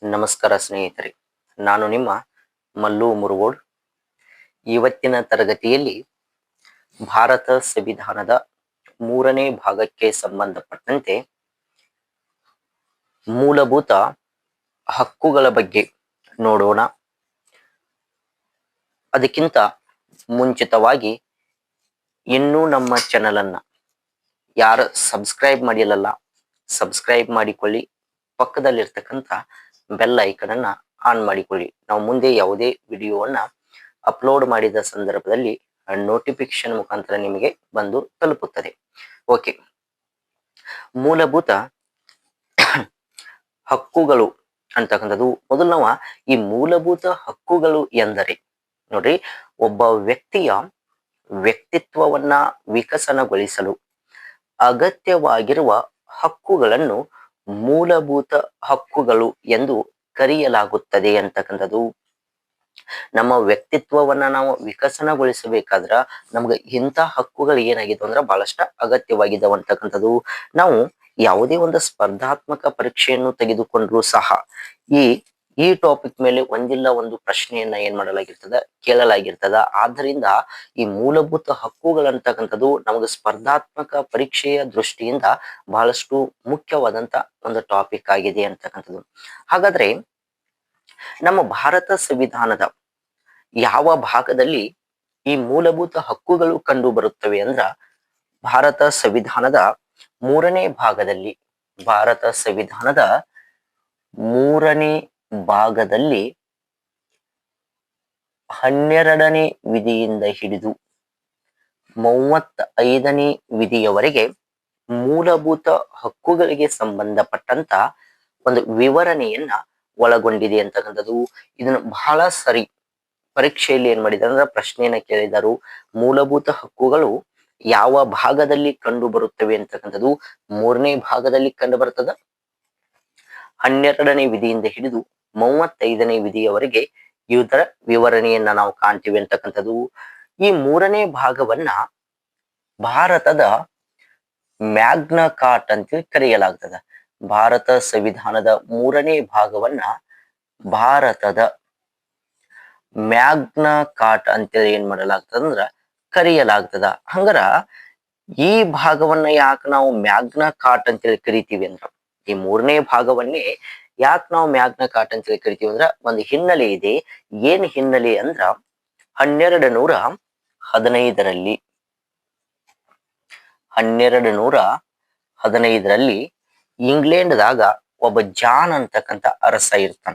ನಮಸ್ಕಾರ ಸ್ನೇಹಿತರೆ, ನಾನು ನಿಮ್ಮ ಮಲ್ಲು ಮುರುಗೋಡ್. ಇವತ್ತಿನ ತರಗತಿಯಲ್ಲಿ ಭಾರತ ಸಂವಿಧಾನದ 3ನೇ ಭಾಗಕ್ಕೆ ಸಂಬಂಧಪಟ್ಟಂತೆ ಮೂಲಭೂತ ಹಕ್ಕುಗಳ ಬಗ್ಗೆ ನೋಡೋಣ. ಅದಕ್ಕಿಂತ ಮುಂಚಿತವಾಗಿ ಇನ್ನೂ ನಮ್ಮ ಚಾನೆಲ್ ಅನ್ನ ಯಾರು ಸಬ್ಸ್ಕ್ರೈಬ್ ಮಾಡಿಲ್ಲಲ್ಲ, ಸಬ್ಸ್ಕ್ರೈಬ್ ಮಾಡಿಕೊಳ್ಳಿ. ಪಕ್ಕದಲ್ಲಿರ್ತಕ್ಕಂಥ ಬೆಲ್ ಐಕನ್ ಅನ್ನ ಆನ್ ಮಾಡಿಕೊಳ್ಳಿ. ನಾವು ಮುಂದೆ ಯಾವುದೇ ವಿಡಿಯೋವನ್ನ ಅಪ್ಲೋಡ್ ಮಾಡಿದ ಸಂದರ್ಭದಲ್ಲಿ ನೋಟಿಫಿಕೇಶನ್ ಮುಖಾಂತರ ನಿಮಗೆ ಬಂದು ತಲುಪುತ್ತದೆ. ಓಕೆ, ಮೂಲಭೂತ ಹಕ್ಕುಗಳು ಅಂತಕ್ಕಂಥದ್ದು ಮೊದಲು ನಾವು ಈ ಮೂಲಭೂತ ಹಕ್ಕುಗಳು ಎಂದರೆ ನೋಡ್ರಿ, ಒಬ್ಬ ವ್ಯಕ್ತಿಯ ವ್ಯಕ್ತಿತ್ವವನ್ನ ವಿಕಸನಗೊಳಿಸಲು ಅಗತ್ಯವಾಗಿರುವ ಹಕ್ಕುಗಳನ್ನು ಮೂಲಭೂತ ಹಕ್ಕುಗಳು ಎಂದು ಕರೆಯಲಾಗುತ್ತದೆ ಅಂತಕ್ಕಂಥದ್ದು. ನಮ್ಮ ವ್ಯಕ್ತಿತ್ವವನ್ನ ನಾವು ವಿಕಸನಗೊಳಿಸಬೇಕಾದ್ರ ನಮ್ಗೆ ಇಂಥ ಹಕ್ಕುಗಳು ಏನಾಗಿದ್ವು ಅಂದ್ರೆ ಬಹಳಷ್ಟು ಅಗತ್ಯವಾಗಿದ್ದಾವ ಅಂತಕ್ಕಂಥದ್ದು. ನಾವು ಯಾವುದೇ ಒಂದು ಸ್ಪರ್ಧಾತ್ಮಕ ಪರೀಕ್ಷೆಯನ್ನು ತೆಗೆದುಕೊಂಡ್ರು ಸಹ ಈ ಟಾಪಿಕ್ ಮೇಲೆ ಒಂದಿಲ್ಲ ಒಂದು ಪ್ರಶ್ನೆಯನ್ನ ಏನ್ ಮಾಡಲಾಗಿರ್ತದ, ಕೇಳಲಾಗಿರ್ತದ. ಆದ್ದರಿಂದ ಈ ಮೂಲಭೂತ ಹಕ್ಕುಗಳಂತಕ್ಕಂಥದ್ದು ನಮಗೆ ಸ್ಪರ್ಧಾತ್ಮಕ ಪರೀಕ್ಷೆಯ ದೃಷ್ಟಿಯಿಂದ ಬಹಳಷ್ಟು ಮುಖ್ಯವಾದಂತ ಒಂದು ಟಾಪಿಕ್ ಆಗಿದೆ ಅಂತಕ್ಕಂಥದ್ದು. ಹಾಗಾದ್ರೆ ನಮ್ಮ ಭಾರತ ಸಂವಿಧಾನದ ಯಾವ ಭಾಗದಲ್ಲಿ ಈ ಮೂಲಭೂತ ಹಕ್ಕುಗಳು ಕಂಡು ಬರುತ್ತವೆ ಅಂದ್ರ ಭಾರತ ಸಂವಿಧಾನದ 3ನೇ ಭಾಗದಲ್ಲಿ, ಭಾರತ ಸಂವಿಧಾನದ 3ನೇ ಭಾಗದಲ್ಲಿ 12ನೇ ವಿಧಿಯಿಂದ ಹಿಡಿದು 35ನೇ ವಿಧಿಯವರೆಗೆ ಮೂಲಭೂತ ಹಕ್ಕುಗಳಿಗೆ ಸಂಬಂಧಪಟ್ಟಂತ ಒಂದು ವಿವರಣೆಯನ್ನ ಒಳಗೊಂಡಿದೆ ಅಂತಕ್ಕಂಥದ್ದು. ಇದನ್ನು ಬಹಳ ಸರಿ ಪರೀಕ್ಷೆಯಲ್ಲಿ ಏನ್ ಮಾಡಿದ್ದಾರೆ ಅಂದ್ರೆ ಪ್ರಶ್ನೆಯನ್ನ ಕೇಳಿದರು, ಮೂಲಭೂತ ಹಕ್ಕುಗಳು ಯಾವ ಭಾಗದಲ್ಲಿ ಕಂಡು ಬರುತ್ತವೆ ಅಂತಕ್ಕಂಥದ್ದು 3ನೇ ಭಾಗದಲ್ಲಿ ಕಂಡು ಬರ್ತದ. 12ನೇ ವಿಧಿಯಿಂದ ಹಿಡಿದು 35ನೇ ವಿಧಿಯವರೆಗೆ ಇದರ ವಿವರಣೆಯನ್ನ ನಾವು ಕಾಣ್ತೀವಿ ಅಂತಕ್ಕಂಥದ್ದು. ಈ 3ನೇ ಭಾಗವನ್ನ ಭಾರತದ ಮ್ಯಾಗ್ನಾ ಕಾರ್ಟ್ ಅಂತ ಕರೆಯಲಾಗ್ತದ. ಭಾರತ ಸಂವಿಧಾನದ 3ನೇ ಭಾಗವನ್ನ ಭಾರತದ ಮ್ಯಾಗ್ನಾ ಕಾರ್ಟ್ ಅಂತೇಳಿ ಏನ್ ಮಾಡಲಾಗ್ತದ ಅಂದ್ರ ಕರೆಯಲಾಗ್ತದ. ಹಂಗಾರ ಈ ಭಾಗವನ್ನ ಯಾಕೆ ನಾವು ಮ್ಯಾಗ್ನಾ ಕಾರ್ಟ್ ಅಂತೇಳಿ ಕರಿತೀವಿ ಅಂದ್ರ, ಈ 3ನೇ ಭಾಗವನ್ನೇ ಯಾಕೆ ನಾವು ಮ್ಯಾಗ್ನಾ ಕಾರ್ಟ್ ಅಂತೇಳಿ ಕರಿತೀವಿ ಅಂದ್ರ ಒಂದು ಹಿನ್ನೆಲೆ ಇದೆ. ಏನ್ ಹಿನ್ನೆಲೆ ಅಂದ್ರ 1215ರಲ್ಲಿ 1215ರಲ್ಲಿ ಇಂಗ್ಲೆಂಡ್ದಾಗ ಒಬ್ಬ ಜಾನ್ ಅಂತಕ್ಕಂಥ ಅರಸ ಇರ್ತಾನ.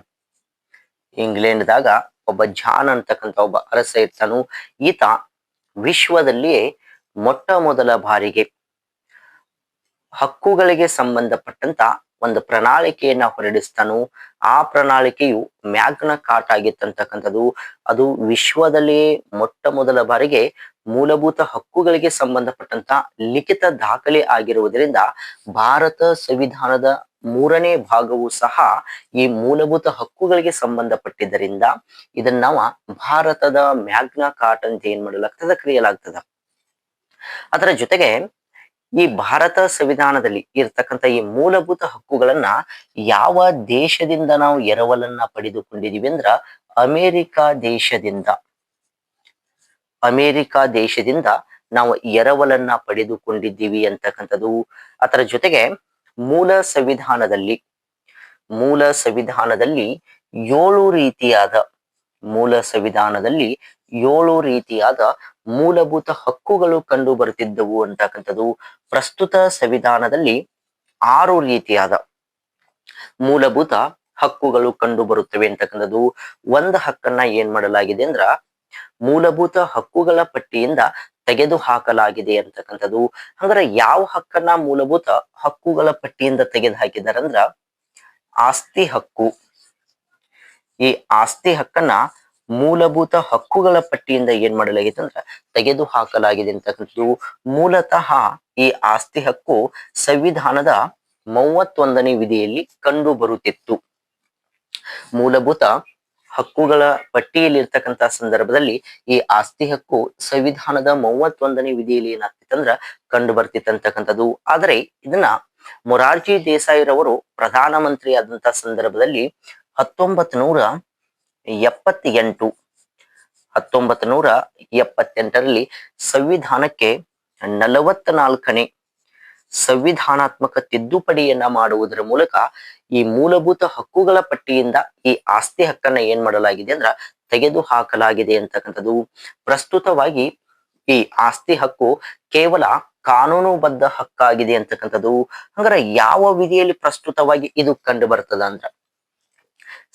ಇಂಗ್ಲೆಂಡ್ದಾಗ ಒಬ್ಬ ಜಾನ್ ಅಂತಕ್ಕಂಥ ಒಬ್ಬ ಅರಸ ಇರ್ತಾನು. ಈತ ವಿಶ್ವದಲ್ಲಿಯೇ ಮೊಟ್ಟ ಮೊದಲ ಬಾರಿಗೆ ಹಕ್ಕುಗಳಿಗೆ ಸಂಬಂಧಪಟ್ಟಂತ ಒಂದು ಪ್ರಣಾಳಿಕೆಯನ್ನ ಹೊರಡಿಸ್ತಾನು. ಆ ಪ್ರಣಾಳಿಕೆಯು ಮ್ಯಾಗ್ನಾ ಕಾರ್ಟ್ ಆಗಿತ್ತಂತಕ್ಕಂಥದ್ದು. ಅದು ವಿಶ್ವದಲ್ಲಿಯೇ ಮೊಟ್ಟ ಮೊದಲ ಬಾರಿಗೆ ಮೂಲಭೂತ ಹಕ್ಕುಗಳಿಗೆ ಸಂಬಂಧಪಟ್ಟಂತ ಲಿಖಿತ ದಾಖಲೆ ಆಗಿರುವುದರಿಂದ ಭಾರತ ಸಂವಿಧಾನದ 3ನೇ ಭಾಗವು ಸಹ ಈ ಮೂಲಭೂತ ಹಕ್ಕುಗಳಿಗೆ ಸಂಬಂಧಪಟ್ಟಿದ್ದರಿಂದ ಇದನ್ನ ನಾವು ಭಾರತದ ಮ್ಯಾಗ್ನಾ ಕಾರ್ಟ್ ಅಂತ ಏನ್ ಮಾಡಲಾಗ್ತದ, ಕರೆಯಲಾಗ್ತದ. ಅದರ ಜೊತೆಗೆ ಈ ಭಾರತ ಸಂವಿಧಾನದಲ್ಲಿ ಇರ್ತಕ್ಕಂಥ ಈ ಮೂಲಭೂತ ಹಕ್ಕುಗಳನ್ನ ಯಾವ ದೇಶದಿಂದ ನಾವು ಎರವಲನ್ನ ಪಡೆದುಕೊಂಡಿದೀವಿ ಅಂದ್ರ ಅಮೇರಿಕಾ ದೇಶದಿಂದ ನಾವು ಎರವಲನ್ನ ಪಡೆದುಕೊಂಡಿದ್ದೀವಿ ಅಂತಕ್ಕಂಥದ್ದು. ಅದರ ಜೊತೆಗೆ ಮೂಲ ಸಂವಿಧಾನದಲ್ಲಿ 7 ರೀತಿಯಾದ ಮೂಲಭೂತ ಹಕ್ಕುಗಳು ಕಂಡು ಬರುತ್ತಿದ್ದವು ಅಂತಕ್ಕಂಥದ್ದು. ಪ್ರಸ್ತುತ ಸಂವಿಧಾನದಲ್ಲಿ 6 ರೀತಿಯಾದ ಮೂಲಭೂತ ಹಕ್ಕುಗಳು ಕಂಡು ಬರುತ್ತವೆ ಅಂತಕ್ಕಂಥದ್ದು. ಒಂದು ಹಕ್ಕನ್ನ ಏನ್ ಮಾಡಲಾಗಿದೆ ಅಂದ್ರ ಮೂಲಭೂತ ಹಕ್ಕುಗಳ ಪಟ್ಟಿಯಿಂದ ತೆಗೆದು ಹಾಕಲಾಗಿದೆ ಅಂತಕ್ಕಂಥದ್ದು. ಹಂಗಾರೆ ಯಾವ ಹಕ್ಕನ್ನ ಮೂಲಭೂತ ಹಕ್ಕುಗಳ ಪಟ್ಟಿಯಿಂದ ತೆಗೆದು ಹಾಕಿದಾರಂದ್ರ ಆಸ್ತಿ ಹಕ್ಕು. ಈ ಆಸ್ತಿ ಹಕ್ಕನ್ನ ಮೂಲಭೂತ ಹಕ್ಕುಗಳ ಪಟ್ಟಿಯಿಂದ ಏನ್ ಮಾಡಲಾಗಿದೆ ಅಂದ್ರೆ ತೆಗೆದು ಹಾಕಲಾಗಿದೆ ಅಂತಕ್ಕಂಥದ್ದು. ಮೂಲತಃ ಈ ಆಸ್ತಿ ಹಕ್ಕು ಸಂವಿಧಾನದ 31ನೇ ವಿಧಿಯಲ್ಲಿ ಕಂಡು ಬರುತ್ತಿತ್ತು. ಮೂಲಭೂತ ಹಕ್ಕುಗಳ ಪಟ್ಟಿಯಲ್ಲಿ ಇರ್ತಕ್ಕಂಥ ಸಂದರ್ಭದಲ್ಲಿ ಈ ಆಸ್ತಿ ಹಕ್ಕು ಸಂವಿಧಾನದ 31ನೇ ವಿಧಿಯಲ್ಲಿ ಏನಾಗ್ತಿತ್ತಂದ್ರ ಕಂಡು ಬರ್ತಿತ್ತಂತಕ್ಕಂಥದ್ದು. ಆದರೆ ಇದನ್ನ ಮೊರಾರ್ಜಿ ದೇಸಾಯಿರವರು ಪ್ರಧಾನಮಂತ್ರಿ ಆದಂತ ಸಂದರ್ಭದಲ್ಲಿ 1978 1978ರಲ್ಲಿ ಸಂವಿಧಾನಕ್ಕೆ 44ನೇ ಸಂವಿಧಾನಾತ್ಮಕ ತಿದ್ದುಪಡಿಯನ್ನ ಮಾಡುವುದರ ಮೂಲಕ ಈ ಮೂಲಭೂತ ಹಕ್ಕುಗಳ ಪಟ್ಟಿಯಿಂದ ಈ ಆಸ್ತಿ ಹಕ್ಕನ್ನ ಏನ್ ಮಾಡಲಾಗಿದೆ ಅಂದ್ರ ತೆಗೆದು ಹಾಕಲಾಗಿದೆ ಅಂತಕ್ಕಂಥದ್ದು. ಪ್ರಸ್ತುತವಾಗಿ ಈ ಆಸ್ತಿ ಹಕ್ಕು ಕೇವಲ ಕಾನೂನುಬದ್ಧ ಹಕ್ಕಾಗಿದೆ ಅಂತಕ್ಕಂಥದ್ದು. ಹಂಗಾರೆ ಯಾವ ವಿಧಿಯಲ್ಲಿ ಪ್ರಸ್ತುತವಾಗಿ ಇದು ಕಂಡು ಬರ್ತದ ಅಂದ್ರ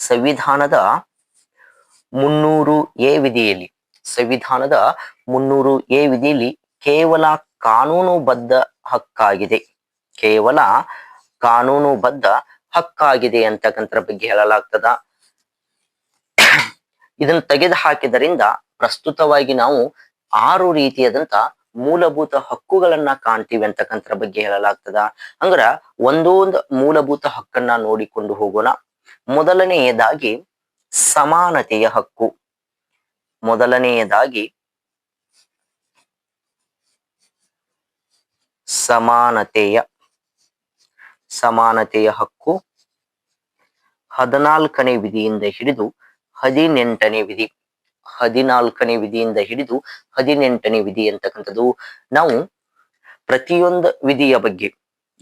ಸಂವಿಧಾನದ 300A ವಿಧಿಯಲ್ಲಿ, ಸಂವಿಧಾನದ 300A ವಿಧಿಯಲ್ಲಿ ಕೇವಲ ಕಾನೂನುಬದ್ಧ ಹಕ್ಕಾಗಿದೆ, ಕೇವಲ ಕಾನೂನುಬದ್ಧ ಹಕ್ಕಾಗಿದೆ ಅಂತಕ್ಕಂಥರ ಬಗ್ಗೆ ಹೇಳಲಾಗ್ತದ. ಇದನ್ನ ತೆಗೆದು ಹಾಕಿದರಿಂದ ಪ್ರಸ್ತುತವಾಗಿ ನಾವು 6 ರೀತಿಯಾದಂತ ಮೂಲಭೂತ ಹಕ್ಕುಗಳನ್ನ ಕಾಣ್ತೀವಿ ಅಂತಕ್ಕಂಥರ ಬಗ್ಗೆ ಹೇಳಲಾಗ್ತದ. ಹಂಗಾರ ಒಂದೊಂದು ಮೂಲಭೂತ ಹಕ್ಕನ್ನ ನೋಡಿಕೊಂಡು ಹೋಗೋಣ. ಮೊದಲನೆಯದಾಗಿ ಸಮಾನತೆಯ ಹಕ್ಕು. ಮೊದಲನೆಯದಾಗಿ ಸಮಾನತೆಯ ಹಕ್ಕು 14ನೇ ವಿಧಿಯಿಂದ ಹಿಡಿದು 18ನೇ ವಿಧಿ, 14ನೇ ವಿಧಿಯಿಂದ ಹಿಡಿದು 18ನೇ ವಿಧಿ ಅಂತಕ್ಕಂಥದ್ದು. ನಾವು ಪ್ರತಿಯೊಂದು ವಿಧಿಯ ಬಗ್ಗೆ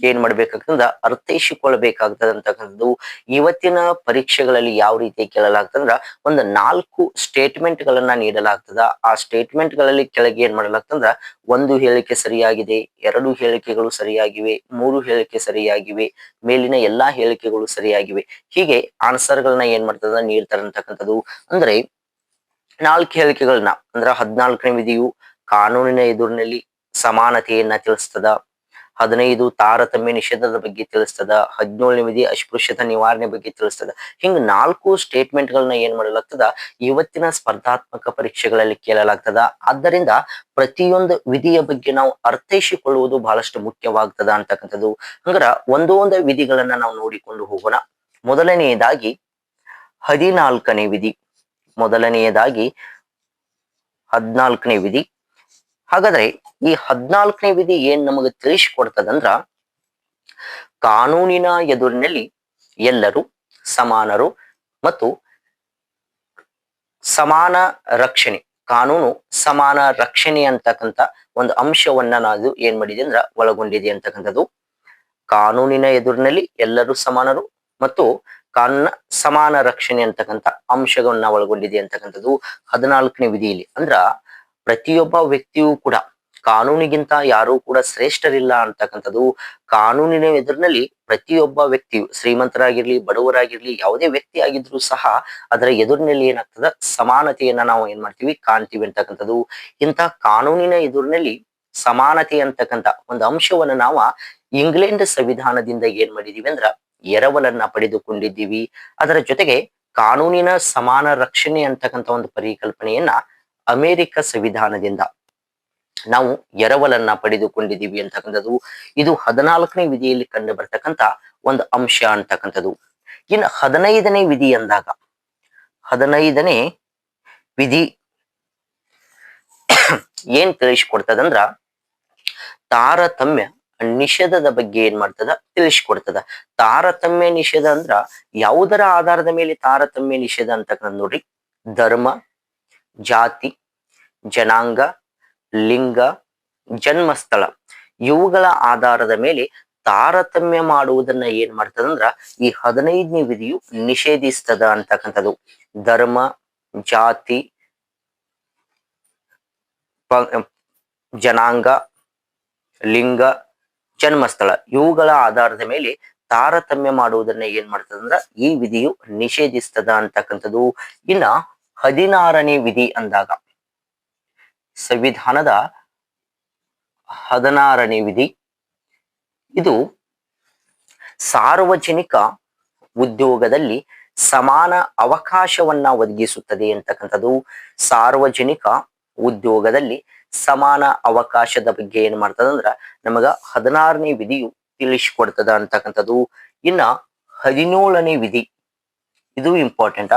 ಏನ್ ಮಾಡ್ಬೇಕಾಗ್ತದ ಅರ್ಥೈಸಿಕೊಳ್ಬೇಕಾಗ್ತದ ಅಂತಕ್ಕಂಥದ್ದು. ಇವತ್ತಿನ ಪರೀಕ್ಷೆಗಳಲ್ಲಿ ಯಾವ ರೀತಿ ಕೇಳಲಾಗ್ತದಂದ್ರ ಒಂದು 4 ಸ್ಟೇಟ್ಮೆಂಟ್ ಗಳನ್ನ ನೀಡಲಾಗ್ತದ. ಆ ಸ್ಟೇಟ್ಮೆಂಟ್ ಗಳಲ್ಲಿ ಕೆಳಗೆ ಏನ್ ಮಾಡಲಾಗ್ತಂದ್ರ 1 ಹೇಳಿಕೆ ಸರಿಯಾಗಿದೆ, 2 ಹೇಳಿಕೆಗಳು ಸರಿಯಾಗಿವೆ, 3 ಹೇಳಿಕೆ ಸರಿಯಾಗಿವೆ, ಮೇಲಿನ ಎಲ್ಲಾ ಹೇಳಿಕೆಗಳು ಸರಿಯಾಗಿವೆ, ಹೀಗೆ ಆನ್ಸರ್ ಗಳನ್ನ ಏನ್ ಮಾಡ್ತದ ನೀಡ್ತಾರ ಅಂತಕ್ಕಂಥದ್ದು. ಅಂದ್ರೆ 4 ಹೇಳಿಕೆಗಳನ್ನ ಅಂದ್ರ 14ನೇ ವಿಧಿಯು ಕಾನೂನಿನ ಎದುರಿನಲ್ಲಿ ಸಮಾನತೆಯನ್ನ ತಿಳಿಸ್ತದ, 15 ತಾರತಮ್ಯ ನಿಷೇಧದ ಬಗ್ಗೆ ತಿಳಿಸ್ತದ, 17ನೇ ವಿಧಿ ಅಸ್ಪೃಶ್ಯತಾ ನಿವಾರಣೆ ಬಗ್ಗೆ ತಿಳಿಸ್ತದ. ಹಿಂಗ 4 ಸ್ಟೇಟ್ಮೆಂಟ್ ಗಳನ್ನ ಏನ್ ಮಾಡಲಾಗ್ತದ ಇವತ್ತಿನ ಸ್ಪರ್ಧಾತ್ಮಕ ಪರೀಕ್ಷೆಗಳಲ್ಲಿ ಕೇಳಲಾಗ್ತದ. ಆದ್ದರಿಂದ ಪ್ರತಿಯೊಂದು ವಿಧಿಯ ಬಗ್ಗೆ ನಾವು ಅರ್ಥೈಸಿಕೊಳ್ಳುವುದು ಬಹಳಷ್ಟು ಮುಖ್ಯವಾಗ್ತದ ಅಂತಕ್ಕಂಥದ್ದು. ಹಂಗಾರ ಒಂದೊಂದು ವಿಧಿಗಳನ್ನ ನಾವು ನೋಡಿಕೊಂಡು ಹೋಗೋಣ. ಮೊದಲನೆಯದಾಗಿ 14ನೇ ವಿಧಿ. ಮೊದಲನೆಯದಾಗಿ 14ನೇ ವಿಧಿ. ಹಾಗಾದ್ರೆ ಈ 14ನೇ ವಿಧಿ ಏನ್ ನಮಗೆ ತಿಳಿಸಿಕೊಡ್ತದಂದ್ರ ಕಾನೂನಿನ ಎದುರಿನಲ್ಲಿ ಎಲ್ಲರೂ ಸಮಾನರು ಮತ್ತು ಸಮಾನ ರಕ್ಷಣೆ, ಕಾನೂನು ಸಮಾನ ರಕ್ಷಣೆ ಅಂತಕ್ಕಂಥ ಒಂದು ಅಂಶವನ್ನ ನಾವು ಏನ್ ಮಾಡಿದೆ ಅಂದ್ರ ಒಳಗೊಂಡಿದೆ ಅಂತಕ್ಕಂಥದ್ದು. ಕಾನೂನಿನ ಎದುರಿನಲ್ಲಿ ಎಲ್ಲರೂ ಸಮಾನರು ಮತ್ತು ಕಾನೂನ ಸಮಾನ ರಕ್ಷಣೆ ಅಂತಕ್ಕಂಥ ಅಂಶಗಳನ್ನ ಒಳಗೊಂಡಿದೆ ಅಂತಕ್ಕಂಥದ್ದು 14ನೇ ವಿಧಿಯಲ್ಲಿ. ಅಂದ್ರ ಪ್ರತಿಯೊಬ್ಬ ವ್ಯಕ್ತಿಯೂ ಕೂಡ ಕಾನೂನಿಗಿಂತ ಯಾರೂ ಕೂಡ ಶ್ರೇಷ್ಠರಿಲ್ಲ ಅಂತಕ್ಕಂಥದ್ದು. ಕಾನೂನಿನ ಎದುರಿನಲ್ಲಿ ಪ್ರತಿಯೊಬ್ಬ ವ್ಯಕ್ತಿಯು ಶ್ರೀಮಂತರಾಗಿರ್ಲಿ ಬಡವರಾಗಿರ್ಲಿ ಯಾವುದೇ ವ್ಯಕ್ತಿ ಆಗಿದ್ರು ಸಹ ಅದರ ಎದುರಿನಲ್ಲಿ ಏನಾಗ್ತದ ಸಮಾನತೆಯನ್ನ ನಾವು ಏನ್ ಮಾಡ್ತೀವಿ ಕಾಣ್ತೀವಿ ಅಂತಕ್ಕಂಥದ್ದು. ಇಂಥ ಕಾನೂನಿನ ಎದುರಿನಲ್ಲಿ ಸಮಾನತೆ ಅಂತಕ್ಕಂಥ ಒಂದು ಅಂಶವನ್ನ ನಾವು ಇಂಗ್ಲೆಂಡ್ ಸಂವಿಧಾನದಿಂದ ಏನ್ ಮಾಡಿದೀವಿ ಅಂದ್ರ ಎರವಲನ್ನ ಪಡೆದುಕೊಂಡಿದ್ದೀವಿ. ಅದರ ಜೊತೆಗೆ ಕಾನೂನಿನ ಸಮಾನ ರಕ್ಷಣೆ ಅಂತಕ್ಕಂಥ ಒಂದು ಪರಿಕಲ್ಪನೆಯನ್ನ ಅಮೆರಿಕ ಸಂವಿಧಾನದಿಂದ ನಾವು ಎರವಲನ್ನ ಪಡೆದುಕೊಂಡಿದ್ದೀವಿ ಅಂತಕ್ಕಂಥದ್ದು. ಇದು 14ನೇ ವಿಧಿಯಲ್ಲಿ ಕಂಡು ಬರ್ತಕ್ಕಂಥ ಒಂದು ಅಂಶ ಅಂತಕ್ಕಂಥದ್ದು. ಇನ್ನು 15ನೇ ವಿಧಿ ಅಂದಾಗ 15ನೇ ವಿಧಿ ಏನ್ ತಿಳಿಸಿಕೊಡ್ತದಂದ್ರ ತಾರತಮ್ಯ ನಿಷೇಧದ ಬಗ್ಗೆ ಏನ್ ಮಾಡ್ತದ ತಿಳಿಸಿಕೊಡ್ತದ. ತಾರತಮ್ಯ ನಿಷೇಧ ಅಂದ್ರ ಯಾವುದರ ಆಧಾರದ ಮೇಲೆ ತಾರತಮ್ಯ ನಿಷೇಧ ಅಂತಕ್ಕಂಥ ನೋಡ್ರಿ, ಧರ್ಮ, ಜಾತಿ, ಜನಾಂಗ, ಲಿಂಗ, ಜನ್ಮಸ್ಥಳ ಇವುಗಳ ಆಧಾರದ ಮೇಲೆ ತಾರತಮ್ಯ ಮಾಡುವುದನ್ನ ಏನ್ ಮಾಡ್ತದಂದ್ರ ಈ 15ನೇ ವಿಧಿಯು ನಿಷೇಧಿಸ್ತದ ಅಂತಕ್ಕಂಥದ್ದು. ಧರ್ಮ, ಜಾತಿ, ಜನಾಂಗ, ಲಿಂಗ, ಜನ್ಮಸ್ಥಳ ಇವುಗಳ ಆಧಾರದ ಮೇಲೆ ತಾರತಮ್ಯ ಮಾಡುವುದನ್ನ ಏನ್ ಮಾಡ್ತದಂದ್ರ ಈ ವಿಧಿಯು ನಿಷೇಧಿಸ್ತದ ಅಂತಕ್ಕಂಥದ್ದು. ಇನ್ನ 16ನೇ ವಿಧಿ ಅಂದಾಗ ಸಂವಿಧಾನದ 16ನೇ ವಿಧಿ ಇದು ಸಾರ್ವಜನಿಕ ಉದ್ಯೋಗದಲ್ಲಿ ಸಮಾನ ಅವಕಾಶವನ್ನ ಒದಗಿಸುತ್ತದೆ ಅಂತಕ್ಕಂಥದ್ದು. ಸಾರ್ವಜನಿಕ ಉದ್ಯೋಗದಲ್ಲಿ ಸಮಾನ ಅವಕಾಶದ ಬಗ್ಗೆ ಏನ್ ಮಾಡ್ತದಂದ್ರ ನಮಗ 16ನೇ ವಿಧಿಯು ತಿಳಿಸಿಕೊಡ್ತದ ಅಂತಕ್ಕಂಥದ್ದು. ಇನ್ನ 17ನೇ ವಿಧಿ ಇದು ಇಂಪಾರ್ಟೆಂಟ್.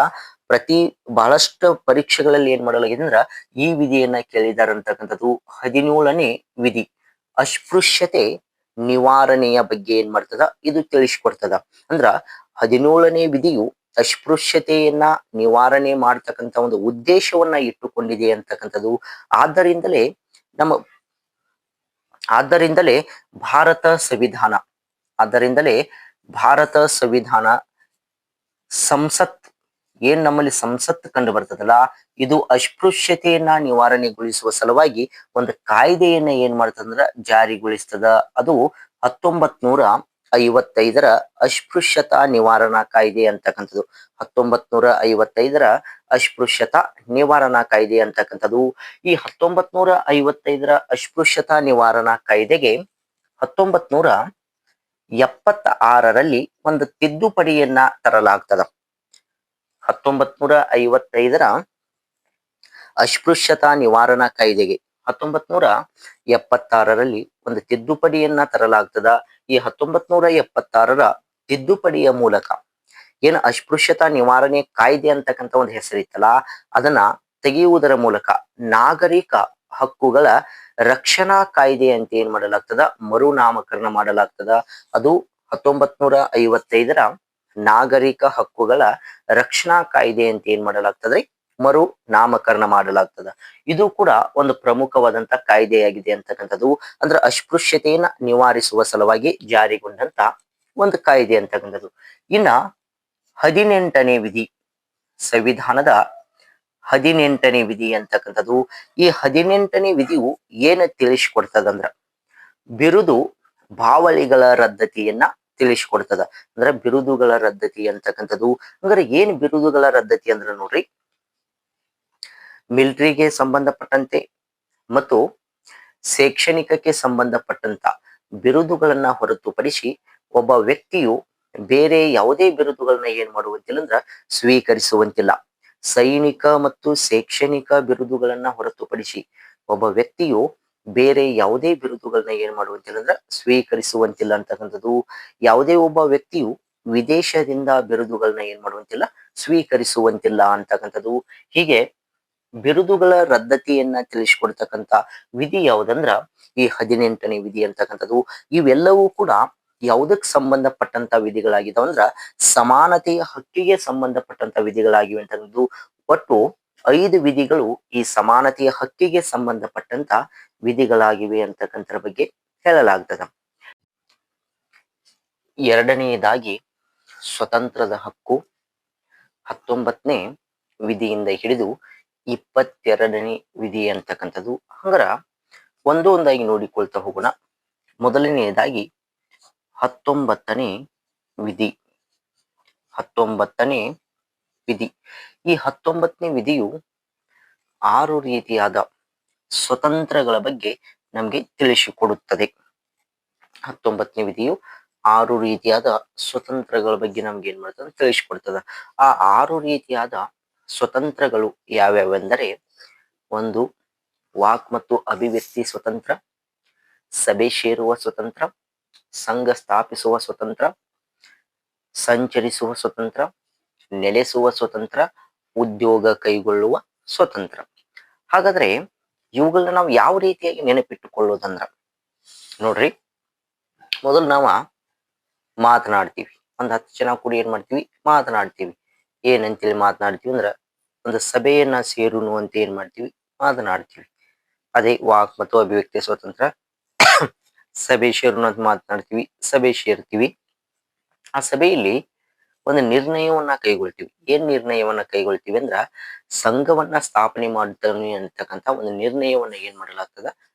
ಪ್ರತಿ ಬಹಳಷ್ಟು ಪರೀಕ್ಷೆಗಳಲ್ಲಿ ಏನ್ ಮಾಡಲಾಗಿದೆ ಅಂದ್ರ ಈ ವಿಧಿಯನ್ನ ಕೇಳಿದಾರ ಅಂತಕ್ಕಂಥದ್ದು. 17ನೇ ವಿಧಿ ಅಸ್ಪೃಶ್ಯತೆ ನಿವಾರಣೆಯ ಬಗ್ಗೆ ಏನ್ ಮಾಡ್ತದ ಇದು ತಿಳಿಸಿಕೊಡ್ತದ. ಅಂದ್ರ 17ನೇ ವಿಧಿಯು ಅಸ್ಪೃಶ್ಯತೆಯನ್ನ ನಿವಾರಣೆ ಮಾಡ್ತಕ್ಕಂಥ ಒಂದು ಉದ್ದೇಶವನ್ನ ಇಟ್ಟುಕೊಂಡಿದೆ ಅಂತಕ್ಕಂಥದ್ದು. ಆದ್ದರಿಂದಲೇ ನಮ್ಮ ಆದ್ದರಿಂದಲೇ ಭಾರತ ಸಂವಿಧಾನ ಆದ್ದರಿಂದಲೇ ಭಾರತ ಸಂವಿಧಾನ ಸಂಸತ್ ಏನ್ ನಮ್ಮಲ್ಲಿ ಸಂಸತ್ ಕಂಡು ಬರ್ತದಲ್ಲ, ಇದು ಅಸ್ಪೃಶ್ಯತೆಯನ್ನ ನಿವಾರಣೆಗೊಳಿಸುವ ಸಲುವಾಗಿ ಒಂದು ಕಾಯ್ದೆಯನ್ನ ಏನ್ ಮಾಡ್ತದಂದ್ರ ಜಾರಿಗೊಳಿಸ್ತದ. ಅದು 1955ರ ಅಸ್ಪೃಶ್ಯತಾ ನಿವಾರಣಾ ಕಾಯ್ದೆ ಅಂತಕ್ಕಂಥದ್ದು. 1955ರ ಅಸ್ಪೃಶ್ಯತಾ ನಿವಾರಣಾ ಕಾಯ್ದೆ ಅಂತಕ್ಕಂಥದ್ದು. ಈ 1955ರ ಅಸ್ಪೃಶ್ಯತಾ ನಿವಾರಣಾ ಕಾಯ್ದೆಗೆ 1976ರಲ್ಲಿ ಒಂದು ತಿದ್ದುಪಡಿಯನ್ನ ತರಲಾಗ್ತದ. 1955ರ ಅಸ್ಪೃಶ್ಯತಾ ನಿವಾರಣಾ ಕಾಯ್ದೆಗೆ 1976ರಲ್ಲಿ ಒಂದು ತಿದ್ದುಪಡಿಯನ್ನ ತರಲಾಗ್ತದ. ಈ 1976ರ ತಿದ್ದುಪಡಿಯ ಮೂಲಕ ಏನು ಅಸ್ಪೃಶ್ಯತಾ ನಿವಾರಣೆ ಕಾಯ್ದೆ ಅಂತಕ್ಕಂಥ ಒಂದು ಹೆಸರಿತ್ತಲ್ಲ, ಅದನ್ನ ತೆಗೆಯುವುದರ ಮೂಲಕ ನಾಗರಿಕ ಹಕ್ಕುಗಳ ರಕ್ಷಣಾ ಕಾಯ್ದೆ ಅಂತ ಏನ್ ಮಾಡಲಾಗ್ತದ, ಮರುನಾಮಕರಣ ಮಾಡಲಾಗ್ತದ. ಅದು 1955ರ ನಾಗರಿಕ ಹಕ್ಕುಗಳ ರಕ್ಷಣಾ ಕಾಯ್ದೆ ಅಂತ ಏನ್ ಮಾಡಲಾಗ್ತದೆ, ಮರು ನಾಮಕರಣ ಮಾಡಲಾಗ್ತದ. ಇದು ಕೂಡ ಒಂದು ಪ್ರಮುಖವಾದಂತ ಕಾಯ್ದೆಯಾಗಿದೆ ಅಂತಕ್ಕಂಥದ್ದು. ಅಂದ್ರೆ ಅಸ್ಪೃಶ್ಯತೆಯನ್ನ ನಿವಾರಿಸುವ ಸಲುವಾಗಿ ಜಾರಿಗೊಂಡಂತ ಒಂದು ಕಾಯ್ದೆ ಅಂತಕ್ಕಂಥದ್ದು. ಇನ್ನ 18ನೇ ವಿಧಿ, ಸಂವಿಧಾನದ 18ನೇ ವಿಧಿ ಅಂತಕ್ಕಂಥದ್ದು. ಈ 18ನೇ ವಿಧಿಯು ಏನ ತಿಳಿಸ್ಕೊಡ್ತದಂದ್ರ ಬಿರುದು ಬಾವಲಿಗಳ ರದ್ದತಿಯನ್ನ ತಿಳಿಸ್ಕೊಡ್ತದ. ಅಂದ್ರೆ ಬಿರುದುಗಳ ರದ್ದತಿ ಅಂತಕ್ಕಂಥದ್ದು. ಅಂದ್ರೆ ಏನ್ ಬಿರುದುಗಳ ರದ್ದತಿ ಅಂದ್ರೆ ನೋಡ್ರಿ, ಮಿಲಿಟರಿಗೆ ಸಂಬಂಧಪಟ್ಟಂತೆ ಮತ್ತು ಶೈಕ್ಷಣಿಕಕ್ಕೆ ಸಂಬಂಧಪಟ್ಟಂತ ಬಿರುದುಗಳನ್ನ ಹೊರತುಪಡಿಸಿ ಒಬ್ಬ ವ್ಯಕ್ತಿಯು ಬೇರೆ ಯಾವುದೇ ಬಿರುದುಗಳನ್ನ ಏನ್ ಮಾಡುವಂತಿಲ್ಲ ಅಂದ್ರ ಸ್ವೀಕರಿಸುವಂತಿಲ್ಲ. ಸೈನಿಕ ಮತ್ತು ಶೈಕ್ಷಣಿಕ ಬಿರುದುಗಳನ್ನ ಹೊರತುಪಡಿಸಿ ಒಬ್ಬ ವ್ಯಕ್ತಿಯು ಬೇರೆ ಯಾವುದೇ ಬಿರುದುಗಳನ್ನ ಏನ್ ಮಾಡುವಂತಿಲ್ಲ ಅಂದ್ರ ಸ್ವೀಕರಿಸುವಂತಿಲ್ಲ ಅಂತಕ್ಕಂಥದ್ದು. ಯಾವುದೇ ಒಬ್ಬ ವ್ಯಕ್ತಿಯು ವಿದೇಶದಿಂದ ಬಿರುದುಗಳನ್ನ ಏನ್ ಮಾಡುವಂತಿಲ್ಲ, ಸ್ವೀಕರಿಸುವಂತಿಲ್ಲ ಅಂತಕ್ಕಂಥದ್ದು. ಹೀಗೆ ಬಿರುದುಗಳ ರದ್ದತಿಯನ್ನ ತಿಳಿಸ್ಕೊಡ್ತಕ್ಕಂಥ ವಿಧಿ ಯಾವುದಂದ್ರ ಈ 18ನೇ ವಿಧಿ ಅಂತಕ್ಕಂಥದ್ದು. ಇವೆಲ್ಲವೂ ಕೂಡ ಯಾವುದಕ್ಕೆ ಸಂಬಂಧಪಟ್ಟಂತ ವಿಧಿಗಳಾಗಿದ್ದಾವ ಅಂದ್ರ ಸಮಾನತೆಯ ಹಕ್ಕಿಗೆ ಸಂಬಂಧಪಟ್ಟಂತ ವಿಧಿಗಳಾಗಿವೆ ಅಂತಕ್ಕಂಥದ್ದು. ಒಟ್ಟು 5 ವಿಧಿಗಳು ಈ ಸಮಾನತೆಯ ಹಕ್ಕಿಗೆ ಸಂಬಂಧಪಟ್ಟಂತ ವಿಧಿಗಳಾಗಿವೆ ಅಂತಕ್ಕಂಥರ ಬಗ್ಗೆ ಹೇಳಲಾಗ್ತದ. ಎರಡನೆಯದಾಗಿ ಸ್ವತಂತ್ರದ ಹಕ್ಕು 19ನೇ ವಿಧಿಯಿಂದ ಹಿಡಿದು 22ನೇ ವಿಧಿ ಅಂತಕ್ಕಂಥದ್ದು. ಹಂಗಾರ ಒಂದೊಂದಾಗಿ ನೋಡಿಕೊಳ್ತಾ ಹೋಗೋಣ. ಮೊದಲನೆಯದಾಗಿ 19ನೇ ವಿಧಿ. 19ನೇ ವಿಧಿ, ಈ 19ನೇ ವಿಧಿಯು 6 ರೀತಿಯಾದ ಸ್ವತಂತ್ರಗಳ ಬಗ್ಗೆ ನಮಗೆ ತಿಳಿಸಿಕೊಡುತ್ತದೆ. 19ನೇ ವಿಧಿಯು 6 ರೀತಿಯಾದ ಸ್ವತಂತ್ರಗಳ ಬಗ್ಗೆ ನಮ್ಗೆ ಏನ್ ಮಾಡ್ತದೆ, ತಿಳಿಸಿಕೊಡ್ತದ. ಆ 6 ರೀತಿಯಾದ ಸ್ವತಂತ್ರಗಳು ಯಾವ್ಯಾವೆಂದರೆ, ಒಂದು ವಾಕ್ ಮತ್ತು ಅಭಿವ್ಯಕ್ತಿ ಸ್ವತಂತ್ರ, ಸಭೆ ಸೇರುವ ಸ್ವತಂತ್ರ, ಸಂಘ ಸ್ಥಾಪಿಸುವ ಸ್ವತಂತ್ರ, ಸಂಚರಿಸುವ ಸ್ವತಂತ್ರ, ನೆಲೆಸುವ ಸ್ವತಂತ್ರ, ಉದ್ಯೋಗ ಕೈಗೊಳ್ಳುವ ಸ್ವತಂತ್ರ. ಹಾಗಾದ್ರೆ ಇವುಗಳನ್ನ ನಾವು ಯಾವ ರೀತಿಯಾಗಿ ನೆನಪಿಟ್ಟುಕೊಳ್ಳೋದಂದ್ರ ನೋಡ್ರಿ, ಮೊದಲು ನಾವ ಮಾತನಾಡ್ತೀವಿ. ಒಂದ್ 10 ಜನ ಕೂಡಿ ಏನ್ ಮಾಡ್ತೀವಿ, ಮಾತನಾಡ್ತೀವಿ. ಏನಂತೇಳಿ ಮಾತನಾಡ್ತೀವಿ ಅಂದ್ರ ಒಂದು ಸಭೆಯನ್ನ ಸೇರುನು ಅಂತ ಏನ್ ಮಾಡ್ತೀವಿ, ಮಾತನಾಡ್ತೀವಿ. ಅದೇ ವಾಕ್ ಮತ್ತು ಅಭಿವ್ಯಕ್ತಿ ಸ್ವತಂತ್ರ. ಸಭೆ ಸೇರುನು ಅಂತ ಮಾತನಾಡ್ತೀವಿ, ಸಭೆ ಸೇರ್ತೀವಿ. ಆ ಸಭೆಯಲ್ಲಿ ಒಂದು ನಿರ್ಣಯವನ್ನ ಕೈಗೊಳ್ತೀವಿ. ಏನ್ ನಿರ್ಣಯವನ್ನ ಕೈಗೊಳ್ತೀವಿ ಅಂದ್ರ ಸಂಘವನ್ನ ಸ್ಥಾಪನೆ ಮಾಡ್ತಾನೆ ಅಂತಕ್ಕಂಥ ಒಂದು ನಿರ್ಣಯವನ್ನ ಏನ್ ಮಾಡಲಾಗ್ತದ,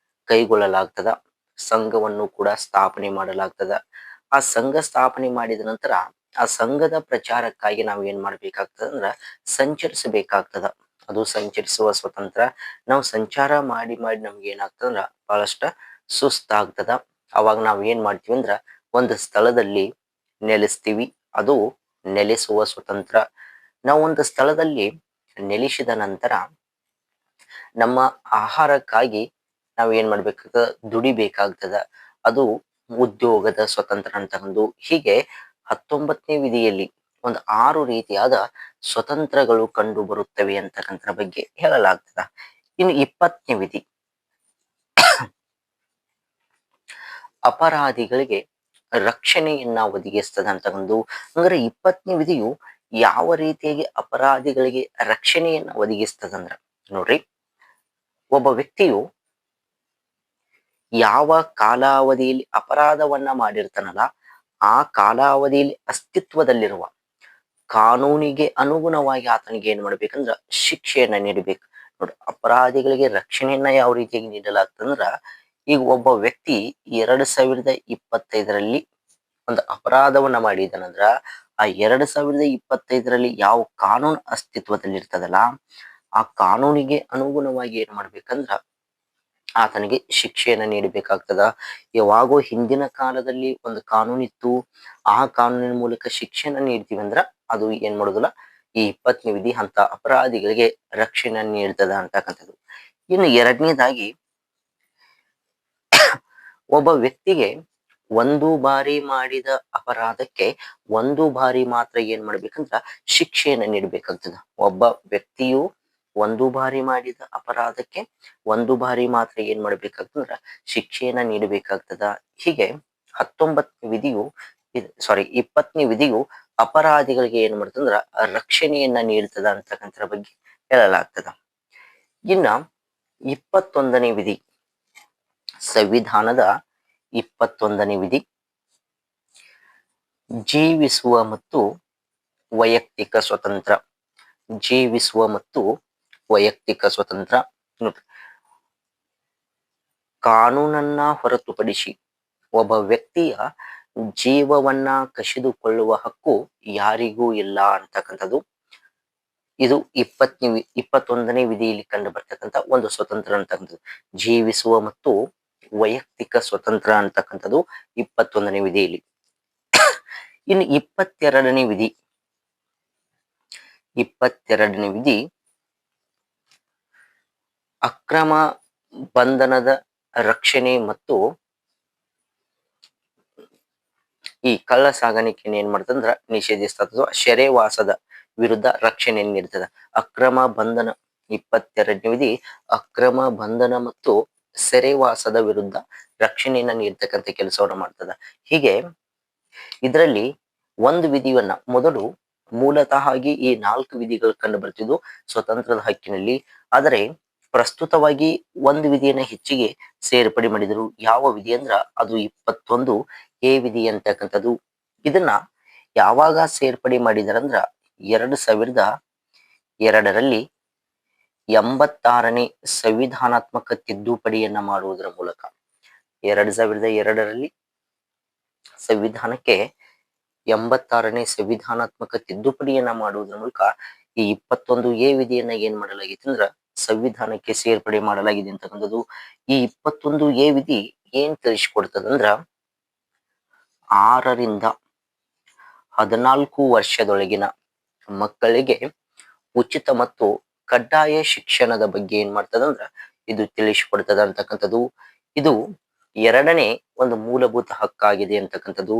ಕೈಗೊಳ್ಳಲಾಗ್ತದ. ಸಂಘವನ್ನು ಕೂಡ ಸ್ಥಾಪನೆ ಮಾಡಲಾಗ್ತದ. ಆ ಸಂಘ ಸ್ಥಾಪನೆ ಮಾಡಿದ ನಂತರ ಆ ಸಂಘದ ಪ್ರಚಾರಕ್ಕಾಗಿ ನಾವು ಏನ್ ಮಾಡ್ಬೇಕಾಗ್ತದ ಅಂದ್ರ ಸಂಚರಿಸಬೇಕಾಗ್ತದ. ಅದು ಸಂಚರಿಸುವ ಸ್ವತಂತ್ರ. ನಾವು ಸಂಚಾರ ಮಾಡಿ ಮಾಡಿ ನಮ್ಗೆ ಏನಾಗ್ತದಂದ್ರ ಬಹಳಷ್ಟ ಸುಸ್ತಾಗ್ತದ. ಅವಾಗ ನಾವ್ ಏನ್ ಮಾಡ್ತೀವಿ ಅಂದ್ರ ಒಂದು ಸ್ಥಳದಲ್ಲಿ ನೆಲೆಸ್ತೀವಿ. ಅದು ನೆಲೆಸುವ ಸ್ವತಂತ್ರ. ನಾವು ಒಂದು ಸ್ಥಳದಲ್ಲಿ ನೆಲೆಸಿದ ನಂತರ ನಮ್ಮ ಆಹಾರಕ್ಕಾಗಿ ನಾವ್ ಏನ್ ಮಾಡ್ಬೇಕಾಗ್ತದ, ದುಡಿಬೇಕಾಗ್ತದ. ಅದು ಉದ್ಯೋಗದ ಸ್ವತಂತ್ರ ಅಂತಕ್ಕಂದು. ಹೀಗೆ 19ನೇ ವಿಧಿಯಲ್ಲಿ ಒಂದು 6 ರೀತಿಯಾದ ಸ್ವತಂತ್ರಗಳು ಕಂಡು ಬರುತ್ತವೆ ಅಂತಕ್ಕಂಥರ ಬಗ್ಗೆ ಹೇಳಲಾಗ್ತದ. ಇನ್ನು 20ನೇ ವಿಧಿ, ಅಪರಾಧಿಗಳಿಗೆ ರಕ್ಷಣೆಯನ್ನ ಒದಗಿಸ್ತದ ಅಂತಕ್ಕಂದು. ಅಂದ್ರೆ 20ನೇ ವಿಧಿಯು ಯಾವ ರೀತಿಯಾಗಿ ಅಪರಾಧಿಗಳಿಗೆ ರಕ್ಷಣೆಯನ್ನ ಒದಗಿಸ್ತದಂದ್ರ, ನೋಡ್ರಿ, ಒಬ್ಬ ವ್ಯಕ್ತಿಯು ಯಾವ ಕಾಲಾವಧಿಯಲ್ಲಿ ಅಪರಾಧವನ್ನ ಮಾಡಿರ್ತಾನಲ್ಲ, ಆ ಕಾಲಾವಧಿಯಲ್ಲಿ ಅಸ್ತಿತ್ವದಲ್ಲಿರುವ ಕಾನೂನಿಗೆ ಅನುಗುಣವಾಗಿ ಆತನಿಗೆ ಏನ್ ಮಾಡ್ಬೇಕಂದ್ರ ಶಿಕ್ಷೆಯನ್ನ ನೀಡಬೇಕು. ನೋಡಿ, ಅಪರಾಧಿಗಳಿಗೆ ರಕ್ಷಣೆಯನ್ನ ಯಾವ ರೀತಿಯಾಗಿ ನೀಡಲಾಗ್ತದಂದ್ರ, ಈಗ ಒಬ್ಬ ವ್ಯಕ್ತಿ 2025ರಲ್ಲಿ ಒಂದು ಅಪರಾಧವನ್ನ ಮಾಡಿದಾನಂದ್ರ, ಆ 2025ರಲ್ಲಿ ಯಾವ ಕಾನೂನು ಅಸ್ತಿತ್ವದಲ್ಲಿರ್ತದಲ್ಲ, ಆ ಕಾನೂನಿಗೆ ಅನುಗುಣವಾಗಿ ಏನ್ ಮಾಡ್ಬೇಕಂದ್ರ ಆತನಿಗೆ ಶಿಕ್ಷೆಯನ್ನ ನೀಡಬೇಕಾಗ್ತದ. ಯಾವಾಗೋ ಹಿಂದಿನ ಕಾಲದಲ್ಲಿ ಒಂದು ಕಾನೂನಿತ್ತು, ಆ ಕಾನೂನಿನ ಮೂಲಕ ಶಿಕ್ಷೆಯನ್ನ ನೀಡ್ತೀವಿ ಅಂದ್ರ ಅದು ಏನ್ ಮಾಡೋದಿಲ್ಲ, ಈ 20ನೇ ವಿಧಿ ಅಂತ ಅಪರಾಧಿಗಳಿಗೆ ರಕ್ಷಣೆ ನೀಡ್ತದ ಅಂತಕ್ಕಂಥದ್ದು. ಇನ್ನು ಎರಡನೇದಾಗಿ, ಒಬ್ಬ ವ್ಯಕ್ತಿಗೆ ಒಂದು ಬಾರಿ ಮಾಡಿದ ಅಪರಾಧಕ್ಕೆ ಒಂದು ಬಾರಿ ಮಾತ್ರ ಏನ್ ಮಾಡ್ಬೇಕಂದ್ರ ಶಿಕ್ಷೆಯನ್ನ ನೀಡಬೇಕಾಗ್ತದ. ಒಬ್ಬ ವ್ಯಕ್ತಿಯು ಒಂದು ಬಾರಿ ಮಾಡಿದ ಅಪರಾಧಕ್ಕೆ ಒಂದು ಬಾರಿ ಮಾತ್ರ ಏನ್ ಮಾಡ್ಬೇಕಾಗ್ತಂದ್ರ ಶಿಕ್ಷೆಯನ್ನ ನೀಡಬೇಕಾಗ್ತದ. ಹೀಗೆ 19ನೇ ವಿಧಿಯು, 20ನೇ ವಿಧಿಯು ಅಪರಾಧಿಗಳಿಗೆ ಏನ್ ಮಾಡ್ತಂದ್ರ ರಕ್ಷಣೆಯನ್ನ ನೀಡ್ತದ ಅಂತಕ್ಕಂಥದ್ರ ಬಗ್ಗೆ ಹೇಳಲಾಗ್ತದ. ಇನ್ನ 21ನೇ ವಿಧಿ, ಸಂವಿಧಾನದ 21ನೇ ವಿಧಿ, ಜೀವಿಸುವ ಮತ್ತು ವೈಯಕ್ತಿಕ ಸ್ವತಂತ್ರ. ಜೀವಿಸುವ ಮತ್ತು ವೈಯಕ್ತಿಕ ಸ್ವತಂತ್ರ. ಕಾನೂನನ್ನ ಹೊರತುಪಡಿಸಿ ಒಬ್ಬ ವ್ಯಕ್ತಿಯ ಜೀವವನ್ನ ಕಸಿದುಕೊಳ್ಳುವ ಹಕ್ಕು ಯಾರಿಗೂ ಇಲ್ಲ ಅಂತಕ್ಕಂಥದ್ದು. ಇದು 21ನೇ ವಿಧಿಯಲ್ಲಿ ಕಂಡು ಬರ್ತಕ್ಕಂಥ ಒಂದು ಸ್ವತಂತ್ರ ಅಂತಕ್ಕಂಥದ್ದು. ಜೀವಿಸುವ ಮತ್ತು ವೈಯಕ್ತಿಕ ಸ್ವತಂತ್ರ ಅಂತಕ್ಕಂಥದ್ದು 21ನೇ ವಿಧಿಯಲ್ಲಿ. ಇನ್ನು 22ನೇ ವಿಧಿ, 22ನೇ ವಿಧಿ ಅಕ್ರಮ ಬಂಧನದ ರಕ್ಷಣೆ ಮತ್ತು ಈ ಕಳ್ಳ ಸಾಗಾಣಿಕೆಯನ್ನು ಏನ್ ಮಾಡ್ತಂದ್ರ ನಿಷೇಧಿಸ್ತದ. ಸೆರೆವಾಸದ ವಿರುದ್ಧ ರಕ್ಷಣೆಯನ್ನು ನೀಡ್ತದ. ಅಕ್ರಮ ಬಂಧನ, 22ನೇ ವಿಧಿ ಅಕ್ರಮ ಬಂಧನ ಮತ್ತು ಸೆರೆವಾಸದ ವಿರುದ್ಧ ರಕ್ಷಣೆಯನ್ನ ನೀಡ್ತಕ್ಕಂಥ ಕೆಲಸವನ್ನ ಮಾಡ್ತದ. ಹೀಗೆ ಇದರಲ್ಲಿ ಒಂದು ವಿಧಿಯನ್ನ ಮೊದಲು ಮೂಲತಃ ಆಗಿ ಈ 4 ವಿಧಿಗಳು ಕಂಡು ಬರ್ತಿದ್ವು ಸ್ವತಂತ್ರದ ಹಕ್ಕಿನಲ್ಲಿ. ಆದರೆ ಪ್ರಸ್ತುತವಾಗಿ ಒಂದು ವಿಧಿಯನ್ನ ಹೆಚ್ಚಿಗೆ ಸೇರ್ಪಡೆ ಮಾಡಿದ್ರು. ಯಾವ ವಿಧಿ ಅಂದ್ರ ಅದು 21A ವಿಧಿ ಅಂತಕ್ಕಂಥದ್ದು. ಇದನ್ನ ಯಾವಾಗ ಸೇರ್ಪಡೆ ಮಾಡಿದಾರಂದ್ರ 2002ರಲ್ಲಿ 86ನೇ ಸಂವಿಧಾನಾತ್ಮಕ ತಿದ್ದುಪಡಿಯನ್ನ ಮಾಡುವುದರ ಮೂಲಕ, 2002ರಲ್ಲಿ ಸಂವಿಧಾನಕ್ಕೆ 86ನೇ ಸಂವಿಧಾನಾತ್ಮಕ ತಿದ್ದುಪಡಿಯನ್ನ ಮಾಡುವುದರ ಮೂಲಕ ಈ 21A ವಿಧಿಯನ್ನ ಏನ್ ಮಾಡಲಾಗಿತ್ತು ಅಂದ್ರ ಸಂವಿಧಾನಕ್ಕೆ ಸೇರ್ಪಡೆ ಮಾಡಲಾಗಿದೆ ಅಂತಕ್ಕಂಥದ್ದು. ಈ 21A ವಿಧಿ ಏನ್ ತಿಳಿಸಿಕೊಡ್ತದಂದ್ರ 6 ರಿಂದ 14 ವರ್ಷದೊಳಗಿನ ಮಕ್ಕಳಿಗೆ ಉಚಿತ ಮತ್ತು ಕಡ್ಡಾಯ ಶಿಕ್ಷಣದ ಬಗ್ಗೆ ಏನ್ ಮಾಡ್ತದಂದ್ರ ಇದು ತಿಳಿಸಿಕೊಡ್ತದ ಅಂತಕ್ಕಂಥದ್ದು. ಇದು 2ನೇ ಒಂದು ಮೂಲಭೂತ ಹಕ್ಕಾಗಿದೆ ಅಂತಕ್ಕಂಥದ್ದು.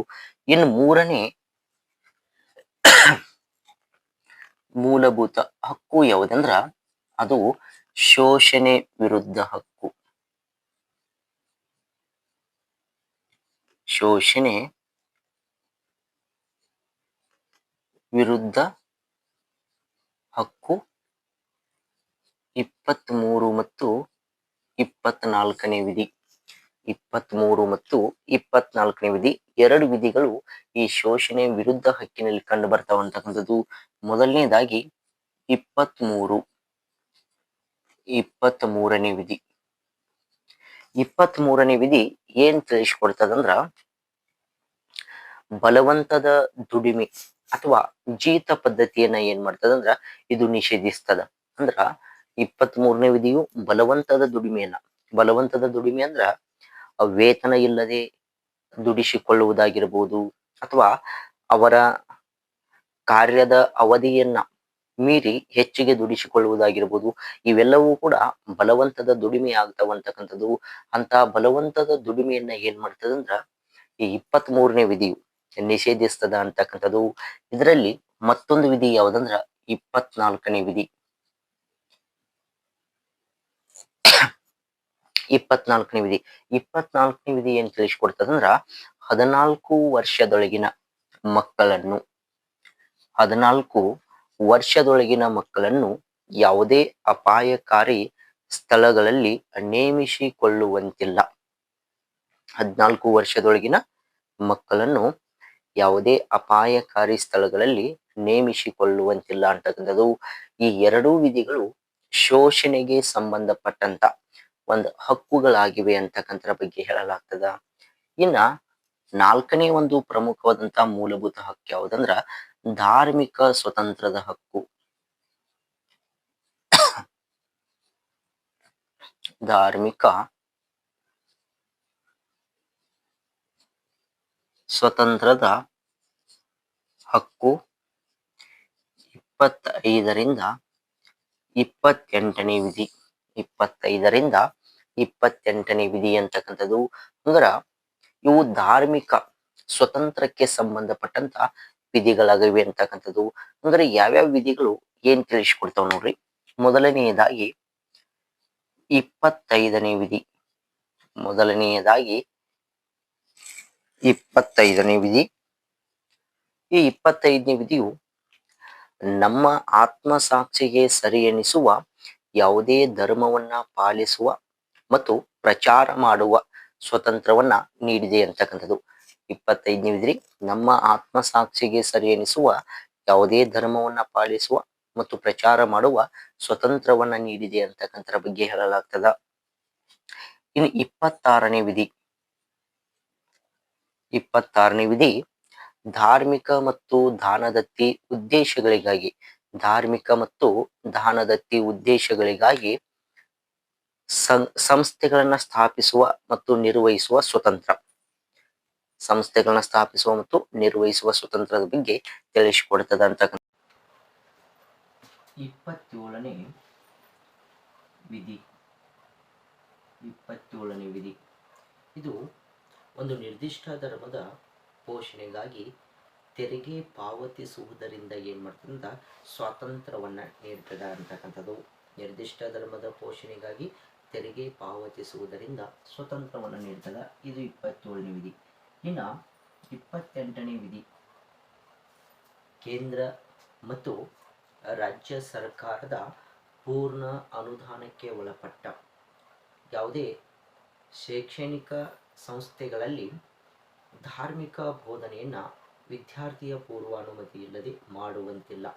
ಇನ್ನು 3ನೇ ಮೂಲಭೂತ ಹಕ್ಕು ಯಾವುದಂದ್ರ ಅದು ಶೋಷಣೆ ವಿರುದ್ಧ ಹಕ್ಕು. ಶೋಷಣೆ ವಿರುದ್ಧ ಹಕ್ಕು 23 ಮತ್ತು 24ನೇ ವಿಧಿ. 23 ಮತ್ತು 24ನೇ ವಿಧಿ, 2 ವಿಧಿಗಳು ಈ ಶೋಷಣೆ ವಿರುದ್ಧ ಹಕ್ಕಿನಲ್ಲಿ ಕಂಡು ಬರ್ತಾವ ಅಂತಕ್ಕಂಥದ್ದು. ಮೊದಲನೇದಾಗಿ 23ನೇ ವಿಧಿ. 23ನೇ ವಿಧಿ ಏನ್ ತಿಳಿಸಿಕೊಡ್ತದಂದ್ರ ಬಲವಂತದ ದುಡಿಮೆ ಅಥವಾ ಜೀತ ಪದ್ಧತಿಯನ್ನ ಏನ್ ಮಾಡ್ತದಂದ್ರ ಇದು ನಿಷೇಧಿಸ್ತದ. ಅಂದ್ರ 23ನೇ ವಿಧಿಯು ಬಲವಂತದ ದುಡಿಮೆ ಅಂದ್ರ ವೇತನ ಇಲ್ಲದೆ ದುಡಿಸಿಕೊಳ್ಳುವುದಾಗಿರ್ಬೋದು, ಅಥವಾ ಅವರ ಕಾರ್ಯದ ಅವಧಿಯನ್ನ ಮೀರಿ ಹೆಚ್ಚಿಗೆ ದುಡಿಸಿಕೊಳ್ಳುವುದಾಗಿರ್ಬೋದು. ಇವೆಲ್ಲವೂ ಕೂಡ ಬಲವಂತದ ದುಡಿಮೆ ಆಗ್ತಾವಂತಕ್ಕಂಥದ್ದು. ಅಂತ ಬಲವಂತದ ದುಡಿಮೆಯನ್ನ ಏನ್ ಮಾಡ್ತದಂದ್ರ ಈ 23ನೇ ವಿಧಿಯು ನಿಷೇಧಿಸ್ತದ ಅಂತಕ್ಕಂಥದ್ದು. ಇದರಲ್ಲಿ ಮತ್ತೊಂದು ವಿಧಿ ಯಾವ್ದಂದ್ರ 24ನೇ ವಿಧಿ. 24ನೇ ವಿಧಿ 24ನೇ ವಿಧಿ ಏನ್ ತಿಳಿಸಿಕೊಡ್ತದಂದ್ರ 14 ವರ್ಷದೊಳಗಿನ ಮಕ್ಕಳನ್ನು 14 ವರ್ಷದೊಳಗಿನ ಮಕ್ಕಳನ್ನು ಯಾವುದೇ ಅಪಾಯಕಾರಿ ಸ್ಥಳಗಳಲ್ಲಿ ನೇಮಿಸಿಕೊಳ್ಳುವಂತಿಲ್ಲ. 14 ವರ್ಷದೊಳಗಿನ ಮಕ್ಕಳನ್ನು ಯಾವುದೇ ಅಪಾಯಕಾರಿ ಸ್ಥಳಗಳಲ್ಲಿ ನೇಮಿಸಿಕೊಳ್ಳುವಂತಿಲ್ಲ ಅಂತಕ್ಕಂಥದ್ದು. ಈ ಎರಡೂ ವಿಧಿಗಳು ಶೋಷಣೆಗೆ ಸಂಬಂಧಪಟ್ಟಂತ ಒಂದು ಹಕ್ಕುಗಳಾಗಿವೆ ಅಂತಕ್ಕಂಥದ್ರ ಬಗ್ಗೆ ಹೇಳಲಾಗ್ತದ. ಇನ್ನ ನಾಲ್ಕನೇ ಒಂದು ಪ್ರಮುಖವಾದಂತಹ ಮೂಲಭೂತ ಹಕ್ಕು ಯಾವುದಂದ್ರ ಧಾರ್ಮಿಕ ಸ್ವತಂತ್ರದ ಹಕ್ಕು. ಧಾರ್ಮಿಕ ಸ್ವತಂತ್ರದ ಹಕ್ಕು 25ರಿಂದ 28ನೇ ವಿಧಿ. 25ರಿಂದ 28ನೇ ವಿಧಿ ಅಂತಕ್ಕಂಥದ್ದು ಅಂದ್ರ ಇವು ಧಾರ್ಮಿಕ ಸ್ವತಂತ್ರಕ್ಕೆ ಸಂಬಂಧಪಟ್ಟಂತ ವಿಧಿಗಳಾಗಿವೆ ಅಂತಕ್ಕಂಥದ್ದು. ಅಂದ್ರೆ ಯಾವ್ಯಾವ ವಿಧಿಗಳು ಏನ್ ತಿಳಿಸ್ಕೊಡ್ತಾವ ನೋಡ್ರಿ. ಮೊದಲನೆಯದಾಗಿ 25ನೇ ವಿಧಿ. ಮೊದಲನೆಯದಾಗಿ 25ನೇ ವಿಧಿ. ಈ 25ನೇ ವಿಧಿಯು ನಮ್ಮ ಆತ್ಮಸಾಕ್ಷಿಗೆ ಸರಿ ಎನಿಸುವ ಯಾವುದೇ ಧರ್ಮವನ್ನ ಪಾಲಿಸುವ ಮತ್ತು ಪ್ರಚಾರ ಮಾಡುವ ಸ್ವತಂತ್ರವನ್ನ ನೀಡಿದೆ ಅಂತಕ್ಕಂಥದ್ದು. 25ನೇ ವಿಧಿ ನಮ್ಮ ಆತ್ಮಸಾಕ್ಷಿಗೆ ಸರಿ ಎನಿಸುವ ಯಾವುದೇ ಧರ್ಮವನ್ನ ಪಾಲಿಸುವ ಮತ್ತು ಪ್ರಚಾರ ಮಾಡುವ ಸ್ವತಂತ್ರವನ್ನ ನೀಡಿದೆ ಅಂತಕ್ಕಂಥರ ಬಗ್ಗೆ ಹೇಳಲಾಗ್ತದ. ಇನ್ನು 26ನೇ ವಿಧಿ. 26ನೇ ವಿಧಿ ಧಾರ್ಮಿಕ ಮತ್ತು ದಾನದತ್ತಿ ಉದ್ದೇಶಗಳಿಗಾಗಿ ಧಾರ್ಮಿಕ ಮತ್ತು ದಾನದತ್ತಿ ಉದ್ದೇಶಗಳಿಗಾಗಿ ಸಂಸ್ಥೆಗಳನ್ನ ಸ್ಥಾಪಿಸುವ ಮತ್ತು ನಿರ್ವಹಿಸುವ ಸ್ವತಂತ್ರ. ಸಂಸ್ಥೆಗಳನ್ನ ಸ್ಥಾಪಿಸುವ ಮತ್ತು ನಿರ್ವಹಿಸುವ ಸ್ವತಂತ್ರದ ಬಗ್ಗೆ ತಿಳಿಸಿಕೊಡ್ತದ ಅಂತಕ್ಕಂಥ. 27ನೇ ವಿಧಿ. 27ನೇ ವಿಧಿ ಇದು ಒಂದು ನಿರ್ದಿಷ್ಟ ಧರ್ಮದ ಪೋಷಣೆಗಾಗಿ ತೆರಿಗೆ ಪಾವತಿಸುವುದರಿಂದ ಏನ್ ಮಾಡ್ತದ ಸ್ವಾತಂತ್ರ್ಯವನ್ನ ನೀಡ್ತದ ಅಂತಕ್ಕಂಥದ್ದು. ನಿರ್ದಿಷ್ಟ ಧರ್ಮದ ಪೋಷಣೆಗಾಗಿ ತೆರಿಗೆ ಪಾವತಿಸುವುದರಿಂದ ಸ್ವತಂತ್ರವನ್ನ ನೀಡ್ತದ. ಇದು 27ನೇ ವಿಧಿ. ಇನ್ನ 28ನೇ ವಿಧಿ ಕೇಂದ್ರ ಮತ್ತು ರಾಜ್ಯ ಸರ್ಕಾರದ ಪೂರ್ಣ ಅನುದಾನಕ್ಕೆ ಒಳಪಟ್ಟ ಯಾವುದೇ ಶೈಕ್ಷಣಿಕ ಸಂಸ್ಥೆಗಳಲ್ಲಿ ಧಾರ್ಮಿಕ ಬೋಧನೆಯನ್ನ ವಿದ್ಯಾರ್ಥಿಯ ಪೂರ್ವ ಅನುಮತಿ ಇಲ್ಲದೆ ಮಾಡುವಂತಿಲ್ಲ.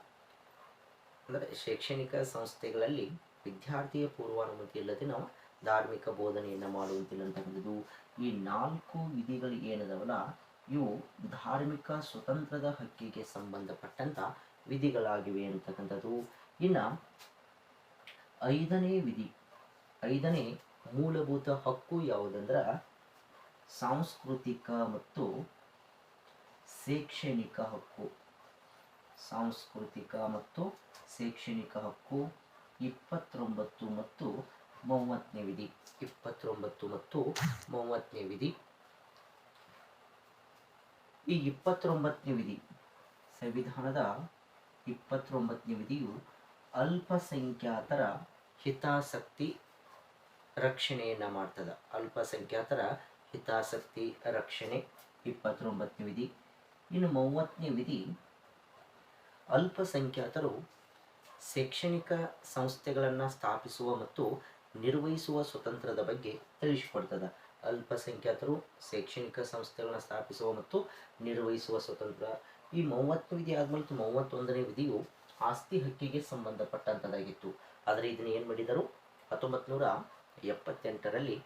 ಅಂದರೆ ಶೈಕ್ಷಣಿಕ ಸಂಸ್ಥೆಗಳಲ್ಲಿ ವಿದ್ಯಾರ್ಥಿಯ ಪೂರ್ವಾನುಮತಿ ಇಲ್ಲದೆ ನಾವು ಧಾರ್ಮಿಕ ಬೋಧನೆಯನ್ನ ಮಾಡುವಂತಿಲ್ಲ ಅಂತಕ್ಕಂಥದ್ದು. ಈ 4 ವಿಧಿಗಳು ಏನದವಲ್ಲ ಇವು ಧಾರ್ಮಿಕ ಸ್ವತಂತ್ರದ ಹಕ್ಕಿಗೆ ಸಂಬಂಧಪಟ್ಟಂತ ವಿಧಿಗಳಾಗಿವೆ ಅಂತಕ್ಕಂಥದ್ದು. ಇನ್ನ 5ನೇ ವಿಧಿ. 5ನೇ ಮೂಲಭೂತ ಹಕ್ಕು ಯಾವುದಂದ್ರ ಸಾಂಸ್ಕೃತಿಕ ಮತ್ತು ಶೈಕ್ಷಣಿಕ ಹಕ್ಕು. ಸಾಂಸ್ಕೃತಿಕ ಮತ್ತು ಶೈಕ್ಷಣಿಕ ಹಕ್ಕು 29 ಮತ್ತು 30ನೇ ವಿಧಿ. 29 ಮತ್ತು 30ನೇ ವಿಧಿ. ಈ 29ನೇ ವಿಧಿ ಸಂವಿಧಾನದ 29ನೇ ವಿಧಿಯು ಅಲ್ಪಸಂಖ್ಯಾತರ ಹಿತಾಸಕ್ತಿ ರಕ್ಷಣೆಯನ್ನ ಮಾಡ್ತದ. ಅಲ್ಪಸಂಖ್ಯಾತರ ಹಿತಾಸಕ್ತಿ ರಕ್ಷಣೆ 29ನೇ ವಿಧಿ. ಇನ್ನು 30ನೇ ವಿಧಿ ಅಲ್ಪಸಂಖ್ಯಾತರು ಶೈಕ್ಷಣಿಕ ಸಂಸ್ಥೆಗಳನ್ನು ಸ್ಥಾಪಿಸುವ ಮತ್ತು ನಿರ್ವಹಿಸುವ ಸ್ವತಂತ್ರದ ಬಗ್ಗೆ ತಿಳಿಸಿಕೊಡ್ತದ. ಅಲ್ಪಸಂಖ್ಯಾತರು ಶೈಕ್ಷಣಿಕ ಸಂಸ್ಥೆಗಳನ್ನು ಸ್ಥಾಪಿಸುವ ಮತ್ತು ನಿರ್ವಹಿಸುವ ಸ್ವತಂತ್ರ. ಈ 30ನೇ ವಿಧಿ ಆದ್ಮೇಲೆ 31ನೇ ವಿಧಿಯು ಆಸ್ತಿ ಹಕ್ಕಿಗೆ ಸಂಬಂಧಪಟ್ಟಂತದಾಗಿತ್ತು. ಆದರೆ ಇದನ್ನ ಏನ್ ಮಾಡಿದರು 1978ರಲ್ಲಿ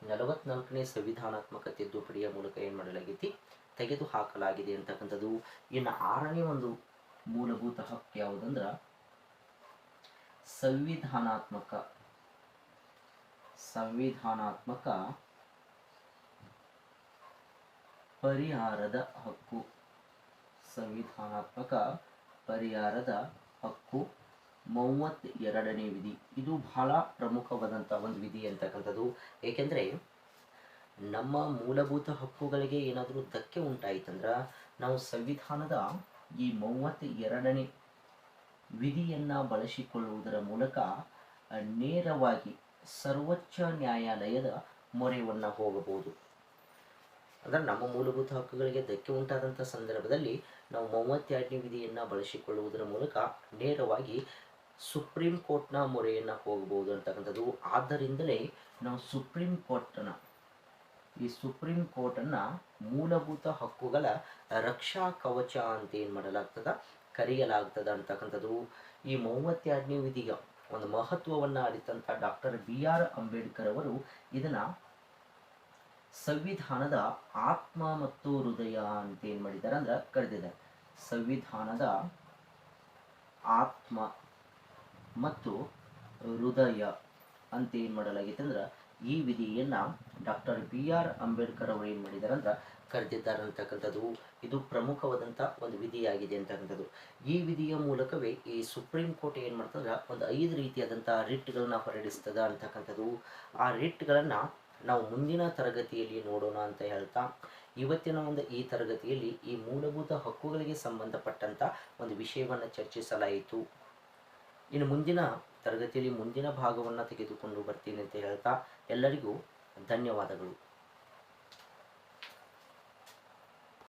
44ನೇ ಸಂವಿಧಾನಾತ್ಮಕ ತಿದ್ದುಪಡಿಯ ಮೂಲಕ ಏನ್ ಮಾಡಲಾಗೈತಿ ತೆಗೆದು ಹಾಕಲಾಗಿದೆ ಅಂತಕ್ಕಂಥದ್ದು. ಇನ್ನು 6ನೇ ಒಂದು ಮೂಲಭೂತ ಹಕ್ಕು ಯಾವುದಂದ್ರ ಸಂವಿಧಾನಾತ್ಮಕ ಪರಿಹಾರದ ಹಕ್ಕು. ಸಂವಿಧಾನಾತ್ಮಕ ಪರಿಹಾರದ ಹಕ್ಕು 32ನೇ ವಿಧಿ. ಇದು ಬಹಳ ಪ್ರಮುಖವಾದಂತಹ ಒಂದು ವಿಧಿ ಅಂತಕ್ಕಂಥದ್ದು. ಏಕೆಂದ್ರೆ ನಮ್ಮ ಮೂಲಭೂತ ಹಕ್ಕುಗಳಿಗೆ ಏನಾದರೂ ಧಕ್ಕೆ ಉಂಟಾಯಿತಂದ್ರ ನಾವು ಸಂವಿಧಾನದ ಈ 32ನೇ ವಿಧಿಯನ್ನ ಬಳಸಿಕೊಳ್ಳುವುದರ ಮೂಲಕ ನೇರವಾಗಿ ಸರ್ವೋಚ್ಚ ನ್ಯಾಯಾಲಯದ ಮೊರೆಯನ್ನ ಹೋಗಬಹುದು. ಅಂದರೆ ನಮ್ಮ ಮೂಲಭೂತ ಹಕ್ಕುಗಳಿಗೆ ಧಕ್ಕೆ ಉಂಟಾದಂಥ ಸಂದರ್ಭದಲ್ಲಿ ನಾವು 32ನೇ ವಿಧಿಯನ್ನು ಬಳಸಿಕೊಳ್ಳುವುದರ ಮೂಲಕ ನೇರವಾಗಿ ಸುಪ್ರೀಂ ಕೋರ್ಟ್ನ ಮೊರೆಯನ್ನು ಹೋಗಬಹುದು ಅಂತಕ್ಕಂಥದ್ದು. ಆದ್ದರಿಂದಲೇ ನಾವು ಸುಪ್ರೀಂ ಕೋರ್ಟನ್ನು ಮೂಲಭೂತ ಹಕ್ಕುಗಳ ರಕ್ಷಾ ಕವಚ ಅಂತ ಏನು ಮಾಡಲಾಗ್ತದ ಕರೆಯಲಾಗ್ತದ ಅಂತಕ್ಕಂಥದ್ದು. ಈ 32ನೇ ವಿಧಿಯ ಒಂದು ಮಹತ್ವವನ್ನು ಅರಿತಂಥ ಡಾಕ್ಟರ್ BR ಅಂಬೇಡ್ಕರ್ ಅವರು ಇದನ್ನ ಸಂವಿಧಾನದ ಆತ್ಮ ಮತ್ತು ಹೃದಯ ಅಂತ ಏನು ಮಾಡಿದ್ದಾರೆ ಅಂದ್ರೆ ಕರೆದಿದ್ದಾರೆ. ಸಂವಿಧಾನದ ಆತ್ಮ ಮತ್ತು ಹೃದಯ ಅಂತ ಏನು ಮಾಡಲಾಗಿದೆ ಅಂದ್ರೆ ಈ ವಿಧಿಯನ್ನ ಡಾಕ್ಟರ್ BR ಅಂಬೇಡ್ಕರ್ ಅವರು ಏನು ಮಾಡಿದ್ದಾರೆ ಅಂದ್ರೆ ಕರೆದಿದ್ದಾರೆ ಅಂತಕ್ಕಂಥದ್ದು. ಇದು ಪ್ರಮುಖವಾದಂಥ ಒಂದು ವಿಧಿಯಾಗಿದೆ ಅಂತಕ್ಕಂಥದ್ದು. ಈ ವಿಧಿಯ ಮೂಲಕವೇ ಈ ಸುಪ್ರೀಂ ಕೋರ್ಟ್ ಏನು ಮಾಡ್ತಂದ್ರೆ ಒಂದು 5 ರೀತಿಯಾದಂಥ ರಿಟ್ಗಳನ್ನ ಹೊರಡಿಸ್ತದ ಅಂತಕ್ಕಂಥದ್ದು. ಆ ರಿಟ್ಗಳನ್ನು ನಾವು ಮುಂದಿನ ತರಗತಿಯಲ್ಲಿ ನೋಡೋಣ ಅಂತ ಹೇಳ್ತಾ ಇವತ್ತಿನ ಈ ತರಗತಿಯಲ್ಲಿ ಈ ಮೂಲಭೂತ ಹಕ್ಕುಗಳಿಗೆ ಸಂಬಂಧಪಟ್ಟಂತ ಒಂದು ವಿಷಯವನ್ನು ಚರ್ಚಿಸಲಾಯಿತು. ಇನ್ನು ಮುಂದಿನ ತರಗತಿಯಲ್ಲಿ ಮುಂದಿನ ಭಾಗವನ್ನು ತೆಗೆದುಕೊಂಡು ಬರ್ತೀನಿ ಅಂತ ಹೇಳ್ತಾ ಎಲ್ಲರಿಗೂ ಧನ್ಯವಾದಗಳು.